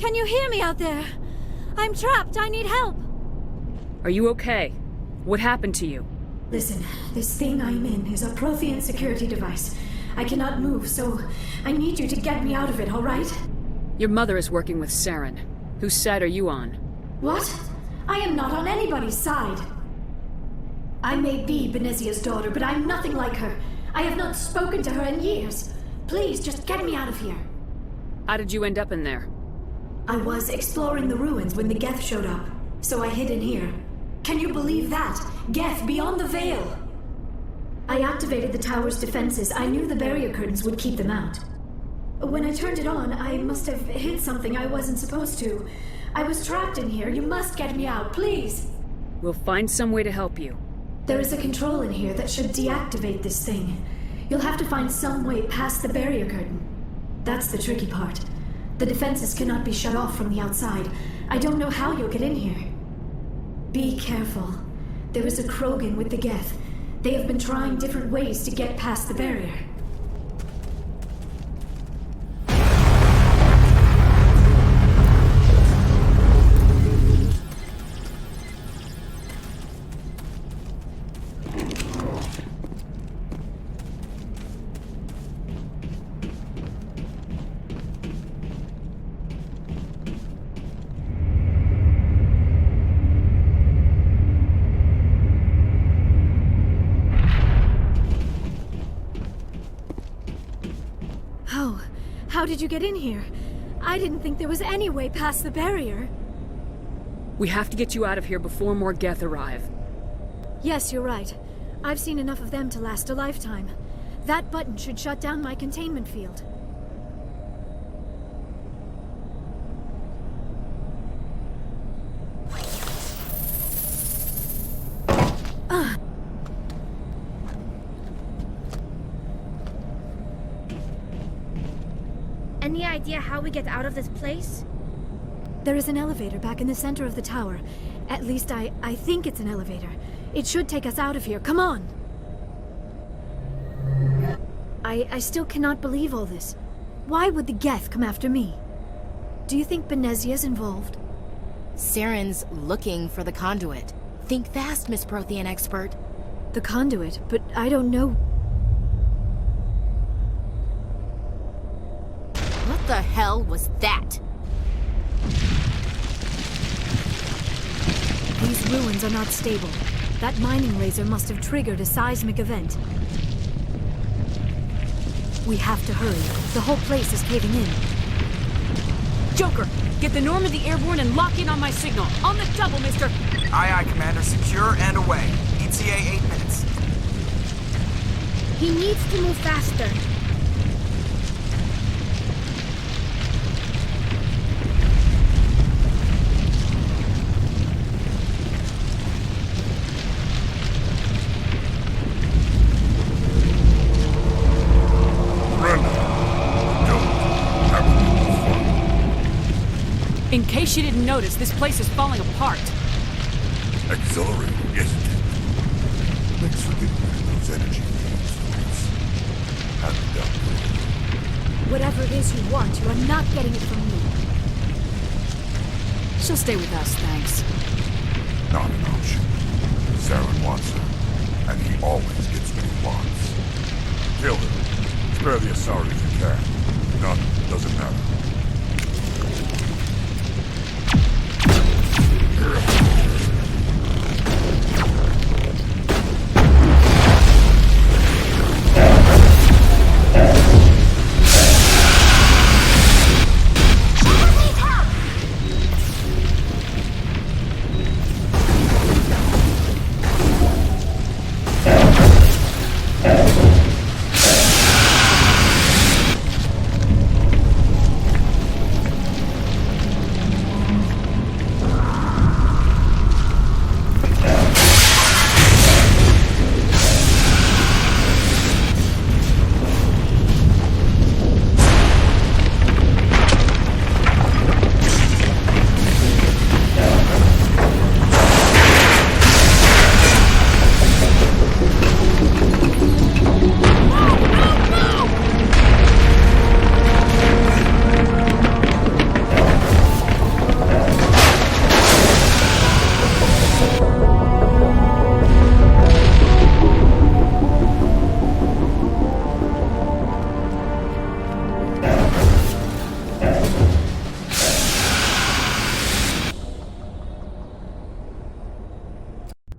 Can you hear me out there? I'm trapped. I need help. Are you okay? What happened to you? Listen, this thing I'm in is a Prothean security device. I cannot move, so I need you to get me out of it, all right? Your mother is working with Saren. Whose side are you on? What? I am not on anybody's side. I may be Benezia's daughter, but I'm nothing like her. I have not spoken to her in years. Please, just get me out of here. How did you end up in there? I was exploring the ruins when the Geth showed up, so I hid in here. Can you believe that? Geth beyond the veil! I activated the tower's defenses. I knew the barrier curtains would keep them out. When I turned it on, I must have hit something I wasn't supposed to. I was trapped in here. You must get me out, please! We'll find some way to help you. There is a control in here that should deactivate this thing. You'll have to find some way past the barrier curtain. That's the tricky part. The defenses cannot be shut off from the outside. I don't know how you'll get in here. Be careful. There is a Krogan with the Geth. They have been trying different ways to get past the barrier. How did you get in here? I didn't think there was any way past the barrier. We have to get you out of here before more Geth arrive. Yes, you're right. I've seen enough of them to last a lifetime. That button should shut down my containment field. Any idea how we get out of this place? There is an elevator back in the center of the tower. At least I think it's an elevator. It should take us out of here. Come on! I still cannot believe all this. Why would the Geth come after me? Do you think Benezia's involved? Saren's looking for the conduit. Think fast, Miss Prothean expert. The conduit? But I don't know. What the hell was that? These ruins are not stable. That mining laser must have triggered a seismic event. We have to hurry. The whole place is caving in. Joker, get the Normandy airborne and lock in on my signal. On the double, mister! Aye, aye, Commander. Secure and away. ETA 8 minutes. He needs to move faster. In case you didn't notice, this place is falling apart. Exhilarating, isn't it? Thanks for getting rid of those energy beams. Hand it down. Whatever it is you want, you are not getting it from me. She'll stay with us, thanks. Not an option. Saren wants her, and he always gets what he wants. Kill her. Spare the Asari if you can. None, doesn't matter.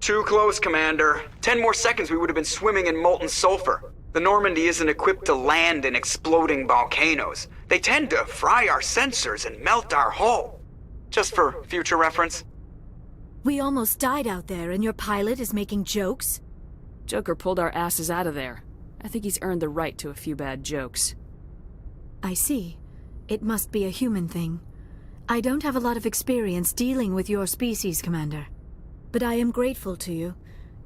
Too close, Commander. 10 more seconds we would have been swimming in molten sulfur. The Normandy isn't equipped to land in exploding volcanoes. They tend to fry our sensors and melt our hull. Just for future reference. We almost died out there, and your pilot is making jokes? Joker pulled our asses out of there. I think he's earned the right to a few bad jokes. I see. It must be a human thing. I don't have a lot of experience dealing with your species, Commander. But I am grateful to you.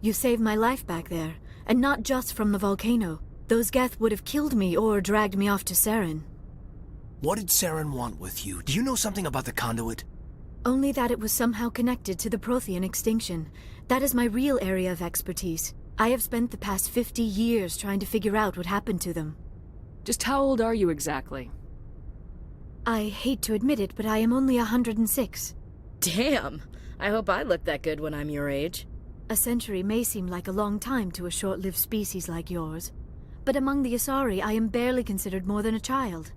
You saved my life back there, and not just from the volcano. Those Geth would have killed me or dragged me off to Saren. What did Saren want with you? Do you know something about the conduit? Only that it was somehow connected to the Prothean extinction. That is my real area of expertise. I have spent the past 50 years trying to figure out what happened to them. Just how old are you exactly? I hate to admit it, but I am only 106. Damn! I hope I look that good when I'm your age. A century may seem like a long time to a short-lived species like yours, but among the Asari I am barely considered more than a child.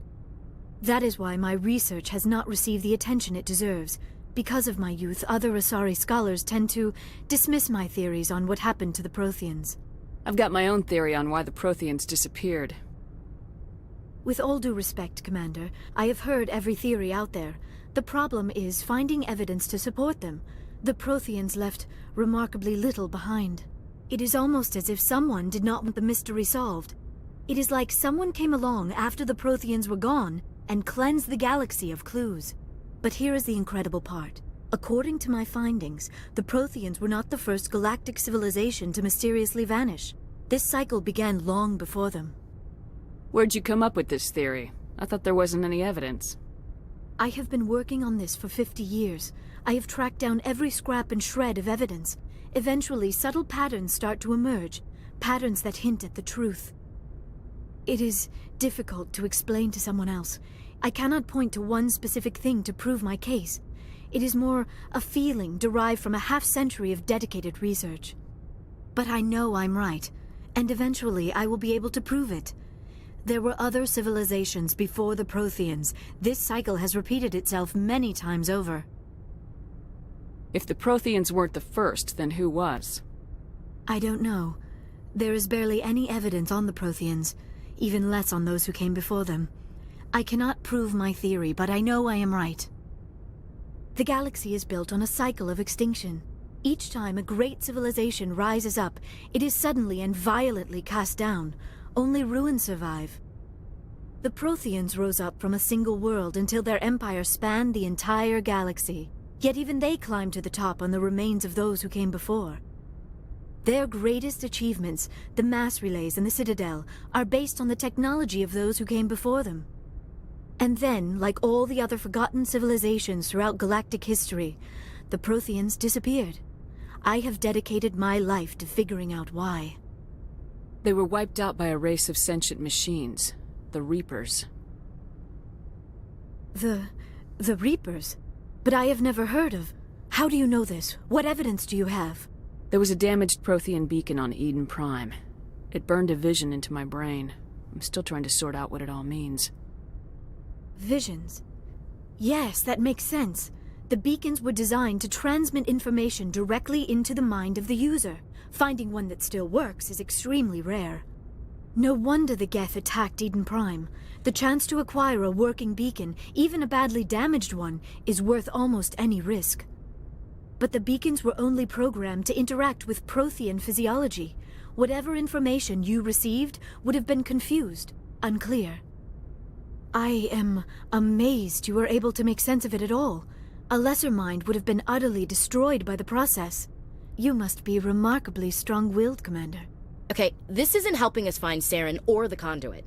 That is why my research has not received the attention it deserves. Because of my youth, other Asari scholars tend to dismiss my theories on what happened to the Protheans. I've got my own theory on why the Protheans disappeared. With all due respect, Commander, I have heard every theory out there. The problem is finding evidence to support them. The Protheans left remarkably little behind. It is almost as if someone did not want the mystery solved. It is like someone came along after the Protheans were gone and cleansed the galaxy of clues. But here is the incredible part. According to my findings, the Protheans were not the first galactic civilization to mysteriously vanish. This cycle began long before them. Where'd you come up with this theory? I thought there wasn't any evidence. I have been working on this for 50 years. I have tracked down every scrap and shred of evidence. Eventually, subtle patterns start to emerge, patterns that hint at the truth. It is difficult to explain to someone else. I cannot point to one specific thing to prove my case. It is more a feeling derived from a half-century of dedicated research. But I know I'm right, and eventually I will be able to prove it. There were other civilizations before the Protheans. This cycle has repeated itself many times over. If the Protheans weren't the first, then who was? I don't know. There is barely any evidence on the Protheans, even less on those who came before them. I cannot prove my theory, but I know I am right. The galaxy is built on a cycle of extinction. Each time a great civilization rises up, it is suddenly and violently cast down. Only ruins survive. The Protheans rose up from a single world until their empire spanned the entire galaxy. Yet even they climbed to the top on the remains of those who came before. Their greatest achievements, the mass relays and the Citadel, are based on the technology of those who came before them. And then, like all the other forgotten civilizations throughout galactic history, the Protheans disappeared. I have dedicated my life to figuring out why. They were wiped out by a race of sentient machines, the Reapers. The Reapers? But I have never heard of. How do you know this? What evidence do you have? There was a damaged Prothean beacon on Eden Prime. It burned a vision into my brain. I'm still trying to sort out what it all means. Visions? Yes, that makes sense. The beacons were designed to transmit information directly into the mind of the user. Finding one that still works is extremely rare. No wonder the Geth attacked Eden Prime. The chance to acquire a working beacon, even a badly damaged one, is worth almost any risk. But the beacons were only programmed to interact with Prothean physiology. Whatever information you received would have been confused, unclear. I am amazed you were able to make sense of it at all. A lesser mind would have been utterly destroyed by the process. You must be remarkably strong-willed, Commander. Okay, this isn't helping us find Saren or the conduit.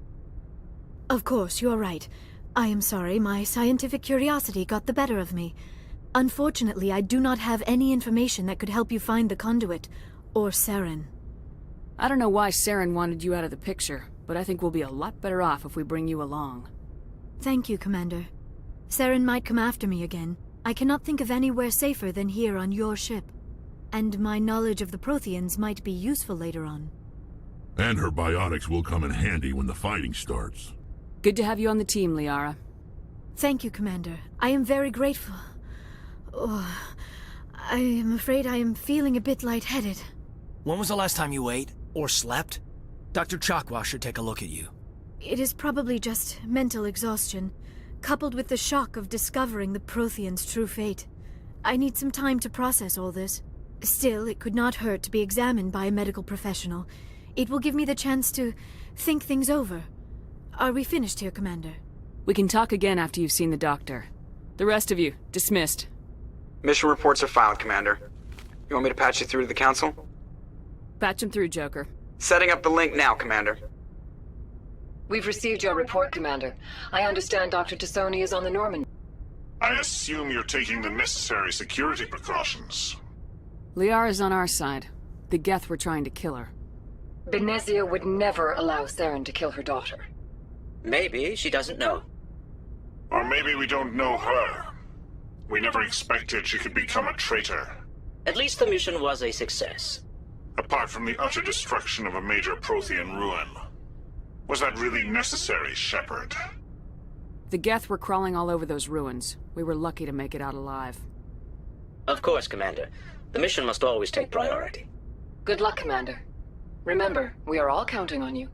Of course, you're right. I am sorry, my scientific curiosity got the better of me. Unfortunately, I do not have any information that could help you find the conduit, or Saren. I don't know why Saren wanted you out of the picture, but I think we'll be a lot better off if we bring you along. Thank you, Commander. Saren might come after me again. I cannot think of anywhere safer than here on your ship. And my knowledge of the Protheans might be useful later on. And her biotics will come in handy when the fighting starts. Good to have you on the team, Liara. Thank you, Commander. I am very grateful. Oh, I am afraid I am feeling a bit lightheaded. When was the last time you ate? Or slept? Dr. Chakwa should take a look at you. It is probably just mental exhaustion, coupled with the shock of discovering the Protheans' true fate. I need some time to process all this. Still, it could not hurt to be examined by a medical professional. It will give me the chance to think things over. Are we finished here, Commander? We can talk again after you've seen the doctor. The rest of you, dismissed. Mission reports are filed, Commander. You want me to patch you through to the Council? Patch him through, Joker. Setting up the link now, Commander. We've received your report, Commander. I understand Dr. Soni is on the Normandy. I assume you're taking the necessary security precautions. Liara's on our side. The Geth were trying to kill her. Benezia would never allow Saren to kill her daughter. Maybe she doesn't know. Or maybe we don't know her. We never expected she could become a traitor. At least the mission was a success. Apart from the utter destruction of a major Prothean ruin. Was that really necessary, Shepard? The Geth were crawling all over those ruins. We were lucky to make it out alive. Of course, Commander. The mission must always take priority. Good luck, Commander. Remember, we are all counting on you.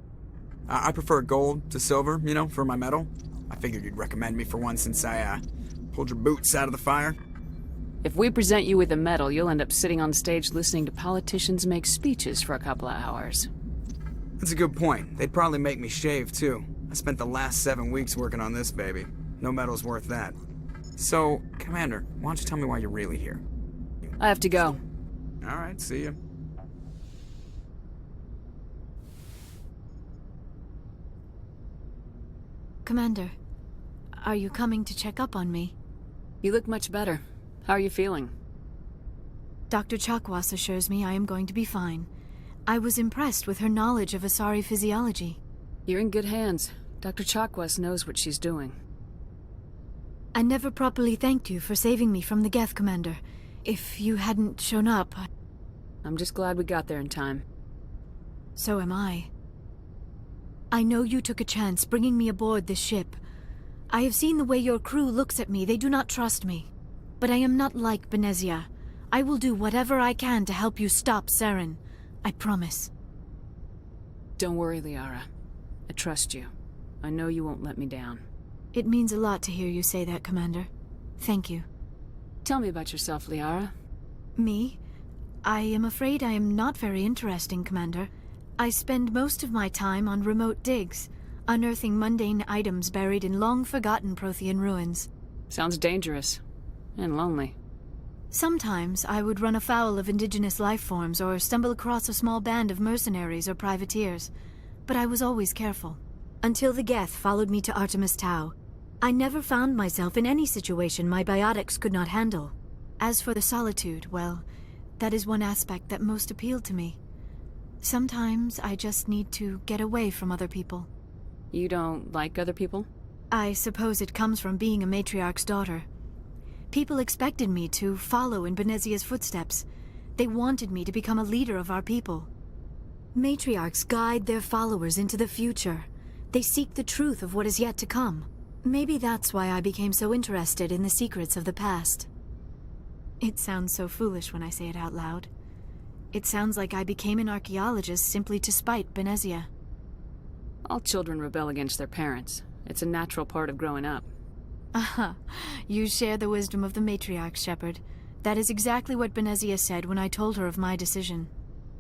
I prefer gold to silver, you know, for my medal. I figured you'd recommend me for one since I, pulled your boots out of the fire. If we present you with a medal, you'll end up sitting on stage listening to politicians make speeches for a couple of hours. That's a good point. They'd probably make me shave, too. I spent the last 7 weeks working on this baby. No medal's worth that. So, Commander, why don't you tell me why you're really here? I have to go. Alright, see ya. Commander, are you coming to check up on me? You look much better. How are you feeling? Dr. Chakwas assures me I am going to be fine. I was impressed with her knowledge of Asari physiology. You're in good hands. Dr. Chakwas knows what she's doing. I never properly thanked you for saving me from the Geth, Commander. If you hadn't shown up, I'm just glad we got there in time. So am I. I know you took a chance bringing me aboard this ship. I have seen the way your crew looks at me. They do not trust me. But I am not like Benezia. I will do whatever I can to help you stop Saren. I promise. Don't worry, Liara. I trust you. I know you won't let me down. It means a lot to hear you say that, Commander. Thank you. Tell me about yourself, Liara. Me? I am afraid I am not very interesting, Commander. I spend most of my time on remote digs, unearthing mundane items buried in long-forgotten Prothean ruins. Sounds dangerous. And lonely. Sometimes I would run afoul of indigenous life forms or stumble across a small band of mercenaries or privateers, but I was always careful. Until the Geth followed me to Artemis Tau. I never found myself in any situation my biotics could not handle. As for the solitude, well, that is one aspect that most appealed to me. Sometimes I just need to get away from other people. You don't like other people? I suppose it comes from being a matriarch's daughter. People expected me to follow in Benezia's footsteps. They wanted me to become a leader of our people. Matriarchs guide their followers into the future. They seek the truth of what is yet to come. Maybe that's why I became so interested in the secrets of the past. It sounds so foolish when I say it out loud. It sounds like I became an archaeologist simply to spite Benezia. All children rebel against their parents. It's a natural part of growing up. Aha, you share the wisdom of the matriarch, Shepard. That is exactly what Benezia said when I told her of my decision.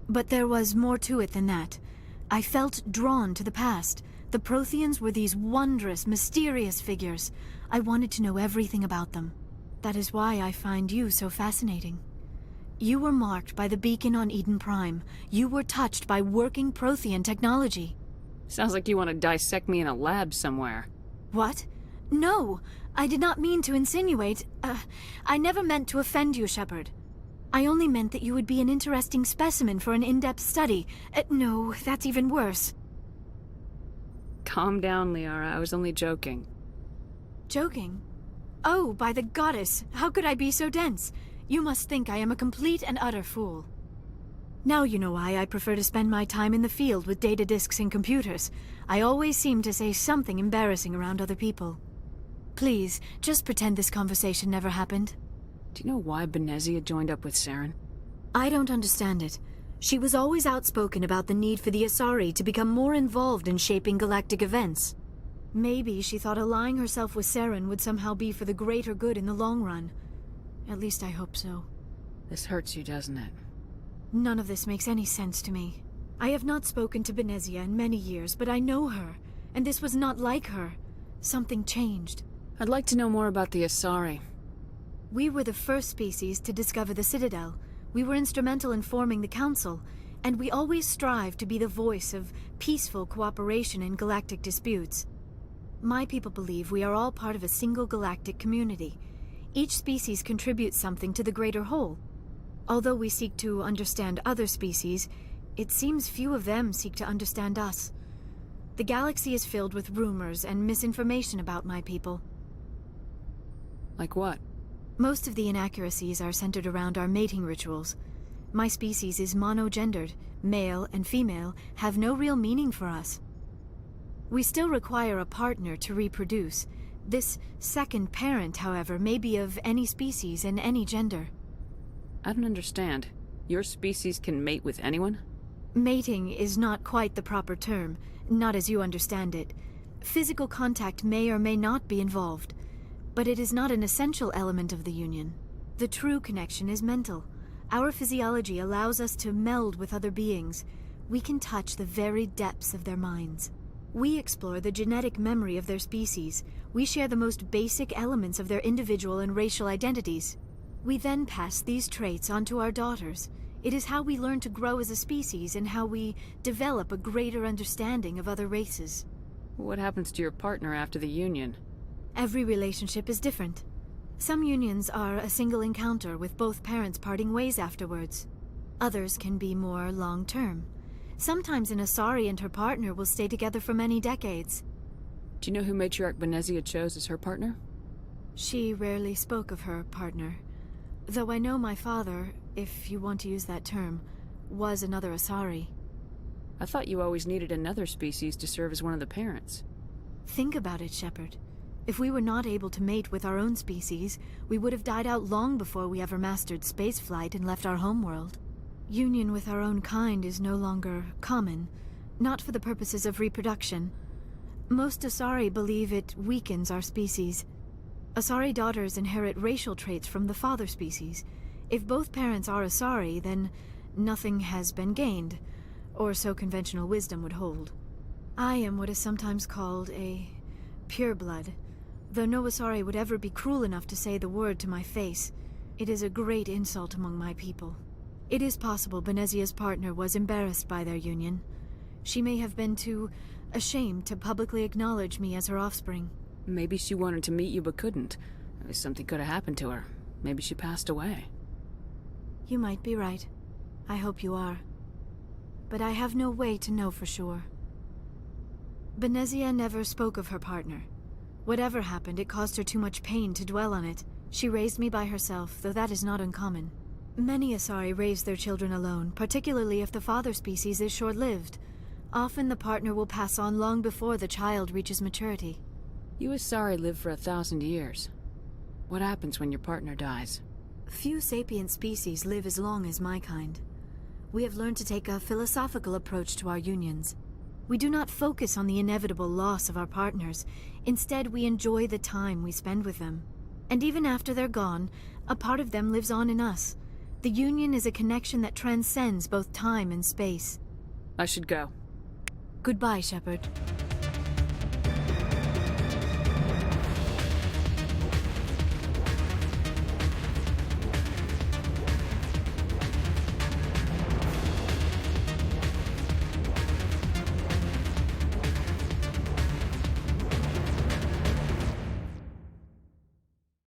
But there was more to it than that. I felt drawn to the past. The Protheans were these wondrous, mysterious figures. I wanted to know everything about them. That is why I find you so fascinating. You were marked by the beacon on Eden Prime. You were touched by working Prothean technology. Sounds like you want to dissect me in a lab somewhere. What? No, I did not mean to insinuate. I never meant to offend you, Shepard. I only meant that you would be an interesting specimen for an in-depth study. No, that's even worse. Calm down, Liara. I was only joking. Joking? Oh, by the goddess, how could I be so dense? You must think I am a complete and utter fool. Now you know why I prefer to spend my time in the field with data disks and computers. I always seem to say something embarrassing around other people. Please, just pretend this conversation never happened. Do you know why Benezia joined up with Saren? I don't understand it. She was always outspoken about the need for the Asari to become more involved in shaping galactic events. Maybe she thought allying herself with Saren would somehow be for the greater good in the long run. At least I hope so. This hurts you, doesn't it? None of this makes any sense to me. I have not spoken to Benezia in many years, but I know her, and this was not like her. Something changed. I'd like to know more about the Asari. We were the first species to discover the Citadel. We were instrumental in forming the Council, and we always strive to be the voice of peaceful cooperation in galactic disputes. My people believe we are all part of a single galactic community. Each species contributes something to the greater whole. Although we seek to understand other species, it seems few of them seek to understand us. The galaxy is filled with rumors and misinformation about my people. Like what? Most of the inaccuracies are centered around our mating rituals. My species is monogendered. Male and female have no real meaning for us. We still require a partner to reproduce. This second parent, however, may be of any species and any gender. I don't understand. Your species can mate with anyone? Mating is not quite the proper term, not as you understand it. Physical contact may or may not be involved, but it is not an essential element of the union. The true connection is mental. Our physiology allows us to meld with other beings. We can touch the very depths of their minds. We explore the genetic memory of their species. We share the most basic elements of their individual and racial identities. We then pass these traits on to our daughters. It is how we learn to grow as a species and how we develop a greater understanding of other races. What happens to your partner after the union? Every relationship is different. Some unions are a single encounter with both parents parting ways afterwards. Others can be more long-term. Sometimes an Asari and her partner will stay together for many decades. Do you know who Matriarca Benezia chose as her partner? She rarely spoke of her partner. Though I know my father, if you want to use that term, was another Asari. I thought you always needed another species to serve as one of the parents. Think about it, Shepard. If we were not able to mate with our own species, we would have died out long before we ever mastered spaceflight and left our homeworld. Union with our own kind is no longer common, not for the purposes of reproduction. Most Asari believe it weakens our species. Asari daughters inherit racial traits from the father species. If both parents are Asari, then nothing has been gained, or so conventional wisdom would hold. I am what is sometimes called a pureblood, though no Asari would ever be cruel enough to say the word to my face. It is a great insult among my people. It is possible Benezia's partner was embarrassed by their union. She may have been too ashamed to publicly acknowledge me as her offspring. Maybe she wanted to meet you but couldn't. Something could have happened to her. Maybe she passed away. You might be right. I hope you are. But I have no way to know for sure. Benezia never spoke of her partner. Whatever happened, it caused her too much pain to dwell on it. She raised me by herself, though that is not uncommon. Many Asari raise their children alone, particularly if the father species is short-lived. Often the partner will pass on long before the child reaches maturity. You Asari live for 1,000 years. What happens when your partner dies? Few sapient species live as long as my kind. We have learned to take a philosophical approach to our unions. We do not focus on the inevitable loss of our partners. Instead, we enjoy the time we spend with them. And even after they're gone, a part of them lives on in us. The union is a connection that transcends both time and space. I should go. Goodbye, Shepard.